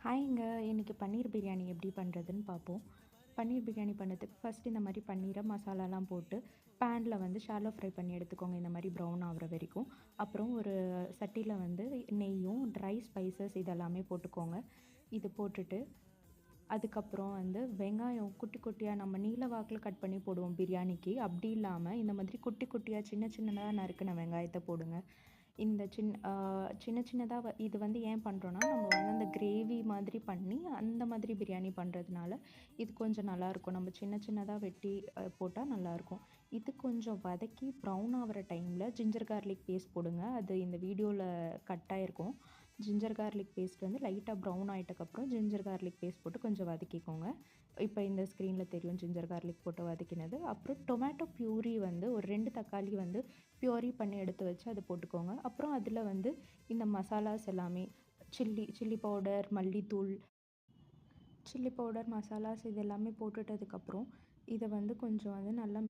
ஹாய்ங்க. இன்னைக்கு பன்னீர் பிரியாணி எப்படி பண்ணுறதுன்னு பார்ப்போம். பன்னீர் பிரியாணி பண்ணதுக்கு ஃபர்ஸ்ட் இந்த மாதிரி பன்னீரை மசாலாலாம் போட்டு பேனில் வந்து ஷாலோ ஃப்ரை பண்ணி எடுத்துக்கோங்க, இந்த மாதிரி ப்ரௌன் ஆகுற வரைக்கும். அப்புறம் ஒரு சட்டியில் வந்து நெய்யும் ட்ரை ஸ்பைசஸ் இதெல்லாமே போட்டுக்கோங்க. இது போட்டுட்டு அதுக்கப்புறம் வந்து வெங்காயம் குட்டி குட்டியாக நம்ம நீல வாக்கில் கட் பண்ணி போடுவோம் பிரியாணிக்கு. அப்படி இல்லாமல் இந்த மாதிரி குட்டி குட்டியாக சின்ன சின்னதாக நறுக்கின வெங்காயத்தை போடுங்க. இந்த சின்ன சின்னதாக இது வந்து ஏன் பண்ணுறோன்னா, நம்ம வந்து அந்த கிரேவி மாதிரி பண்ணி அந்த மாதிரி பிரியாணி பண்ணுறதுனால இது கொஞ்சம் நல்லாயிருக்கும். நம்ம சின்ன சின்னதாக வெட்டி போட்டால் நல்லாயிருக்கும். இது கொஞ்சம் வதக்கி ப்ரௌன் ஆகிற டைமில் ஜிஞ்சர் கார்லிக் பேஸ்ட் போடுங்க. அது இந்த வீடியோவில் கட் ஆகிருக்கும். ஜிஞ்சர் கார்லிக் பேஸ்ட் வந்து லைட்டாக ப்ரௌன் ஆகிட்டக்கப்புறம் ஜிஞ்சர் கார்லிக் பேஸ்ட் போட்டு கொஞ்சம் வதக்கிக்கோங்க. இப்போ இந்த ஸ்க்ரீனில் தெரியும் ஜிஞ்சர் கார்லிக் போட்டு வதக்கினது. அப்புறம் டொமேட்டோ ப்யூரி வந்து ஒரு 2 தக்காளி வந்து ப்யூரி பண்ணி எடுத்து வச்சு அதை போட்டுக்கோங்க. அப்புறம் அதில் வந்து இந்த மசாலாஸ் எல்லாமே சில்லி பவுடர், மல்லித்தூள், சில்லி பவுடர், மசாலாஸ் இது எல்லாமே போட்டுட்டதுக்கப்புறம் இதை வந்து கொஞ்சம் வந்து நல்லா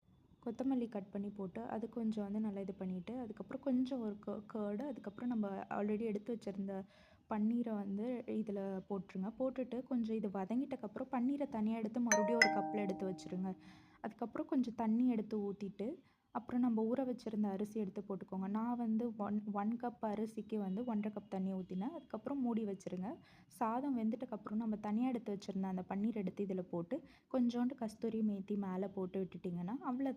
கொத்தமல்லி கட் பண்ணி போட்டு அது கொஞ்சம் வந்து நல்லா இது பண்ணிவிட்டு அதுக்கப்புறம் கொஞ்சம் ஒரு கர்டு, அதுக்கப்புறம் நம்ம ஆல்ரெடி எடுத்து வச்சுருந்த பன்னீரை வந்து இதில் போட்டுருங்க. போட்டுட்டு கொஞ்சம் இது வதங்கிட்டக்கப்புறம் பன்னீரை தனியாக எடுத்து மறுபடியும் ஒரு கப்பில் எடுத்து வச்சுருங்க. அதுக்கப்புறம் கொஞ்சம் தண்ணி எடுத்து ஊற்றிட்டு அப்புறம் நம்ம ஊற வச்சுருந்த அரிசி எடுத்து போட்டுக்கோங்க. நான் வந்து ஒன் கப் அரிசிக்கு வந்து 1 1/2 கப் தண்ணி ஊற்றினேன். அதுக்கப்புறம் மூடி வச்சுருங்க. சாதம் வெந்துட்டக்கப்புறம் நம்ம தனியாக எடுத்து வச்சுருந்த அந்த பன்னீர் எடுத்து இதில் போட்டு கொஞ்சோண்டு கஸ்தூரி மேத்தி மேலே போட்டு விட்டுட்டிங்கன்னா அவ்வளோ